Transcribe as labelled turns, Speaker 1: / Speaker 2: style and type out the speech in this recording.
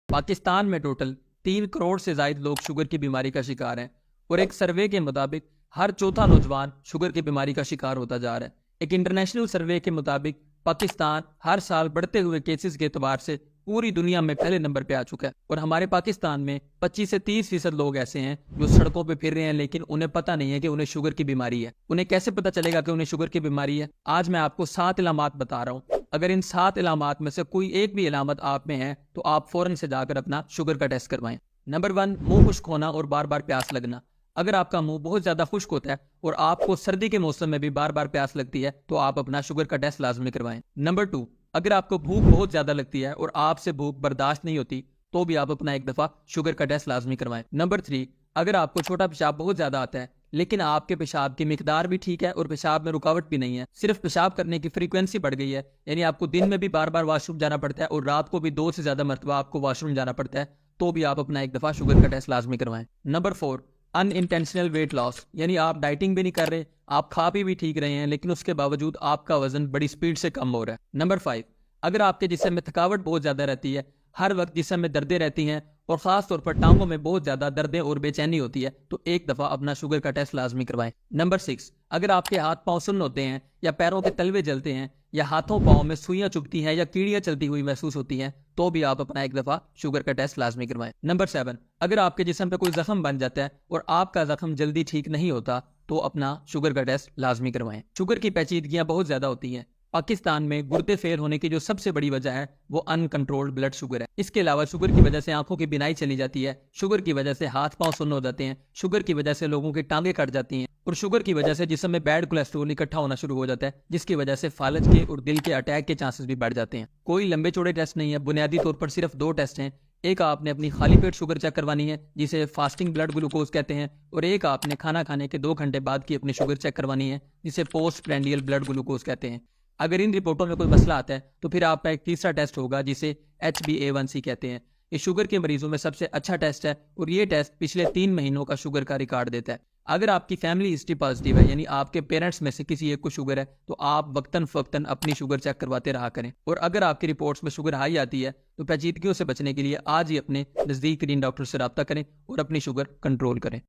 Speaker 1: पाकिस्तान में टोटल 3 करोड़ से ज्यादा लोग शुगर की बीमारी का शिकार हैं और एक सर्वे के मुताबिक हर चौथा नौजवान शुगर की बीमारी का शिकार होता जा रहा है। एक इंटरनेशनल सर्वे के मुताबिक पाकिस्तान हर साल बढ़ते हुए केसेस के एतबार से पूरी दुनिया में पहले नंबर पे आ चुका है और हमारे पाकिस्तान में 25 से 30% लोग ऐसे हैं जो सड़कों पे फिर रहे हैं, लेकिन उन्हें पता नहीं है कि उन्हें शुगर की बीमारी है। उन्हें कैसे पता चलेगा कि उन्हें शुगर की बीमारी है? आज मैं आपको 7 इलामात बता रहा हूँ। अगर इन 7 इलामात में से कोई एक भी इलामत आप में है तो आप फौरन से जाकर अपना शुगर का टेस्ट करवाएं। नंबर 1, मुंह खुश्क होना और बार बार प्यास लगना। अगर आपका मुंह बहुत ज्यादा खुश्क होता है और आपको सर्दी के मौसम में भी बार बार प्यास लगती है तो आप अपना शुगर का टेस्ट लाजमी करवाएं। नंबर 2, अगर आपको भूख बहुत ज्यादा लगती है और आपसे भूख बर्दाश्त नहीं होती तो भी आप अपना एक दफा शुगर का टेस्ट लाजमी करवाएं। नंबर 3, अगर आपको छोटा पेशाब बहुत ज्यादा आता है लेकिन आपके पेशाब की मिकदार भी ठीक है और पेशाब में रुकावट भी नहीं है, सिर्फ पेशाब करने की फ्रीक्वेंसी बढ़ गई है, यानी आपको दिन में भी बार बार वॉशरूम जाना पड़ता है और रात को भी 2 से ज्यादा मरतबा आपको वॉशरूम जाना पड़ता है, तो भी आप अपना एक दफा शुगर का टेस्ट लाजमी करवाएं। नंबर 4, अनइंटेंशनल वेट लॉस, यानी आप डाइटिंग भी नहीं कर रहे, आप खा पी भी ठीक रहे हैं लेकिन उसके बावजूद आपका वजन बड़ी स्पीड से कम हो रहा है। नंबर 5, अगर आपके जिस्म में थकावट बहुत ज्यादा रहती है, हर वक्त जिस्म में दर्दें रहती हैं और खास तौर पर टांगों में बहुत ज्यादा दर्दें और बेचैनी होती है तो एक दफा अपना शुगर का टेस्ट लाजमी करवाएं। नंबर 6, अगर आपके हाथ पांव सुन्न होते हैं या पैरों के तलवे जलते हैं या हाथों पांव में सुइयां चुभती हैं या कीड़ियां चलती हुई महसूस होती हैं तो भी आप अपना एक दफा शुगर का टेस्ट लाजमी करवाएं। नंबर 7, अगर आपके जिस्म पे कोई जख्म बन जाता है और आपका जख्म जल्दी ठीक नहीं होता तो अपना शुगर का टेस्ट लाजमी करवाएं। शुगर की पेचीदगियां बहुत ज्यादा होती हैं। पाकिस्तान में गुर्दे फेल होने की जो सबसे बड़ी वजह है वो अनकंट्रोल्ड ब्लड शुगर है। इसके अलावा शुगर की वजह से आंखों की बिनाई चली जाती है, शुगर की वजह से हाथ पांव सुन्न हो जाते हैं, शुगर की वजह से लोगों की टांगे कट जाती हैं और शुगर की वजह से जिस्म में बैड कोलेस्ट्रॉल इकट्ठा होना शुरू हो जाता है, जिसकी वजह से फालज के और दिल के अटैक के चांसेस भी बढ़ जाते हैं। कोई लंबे चौड़े टेस्ट नहीं है, बुनियादी तौर पर सिर्फ 2 टेस्ट हैं। एक आपने अपनी खाली पेट शुगर चेक करवानी है जिसे फास्टिंग ब्लड ग्लूकोज कहते हैं और एक आपने खाना खाने के 2 घंटे बाद की अपनी शुगर चेक करवानी है जिसे पोस्ट प्रेंडियल ब्लड ग्लूकोज कहते हैं। अगर इन रिपोर्टों में कोई मसला आता है तो फिर आपका एक तीसरा टेस्ट होगा जिसे HbA1c कहते हैं। ये शुगर के मरीजों में सबसे अच्छा टेस्ट है और ये टेस्ट पिछले 3 महीनों का शुगर का रिकॉर्ड देता है। अगर आपकी फैमिली हिस्ट्री पॉजिटिव है, यानी आपके पेरेंट्स में से किसी एक को शुगर है, तो आप वक्तन फवक्तन अपनी शुगर चेक करवाते रहा करें। और अगर आपकी रिपोर्ट्स में शुगर हाई आती है तो पेचीदगियों से बचने के लिए आज ही अपने नजदीक तरीन डॉक्टर से रब्ता करें और अपनी शुगर कंट्रोल करें।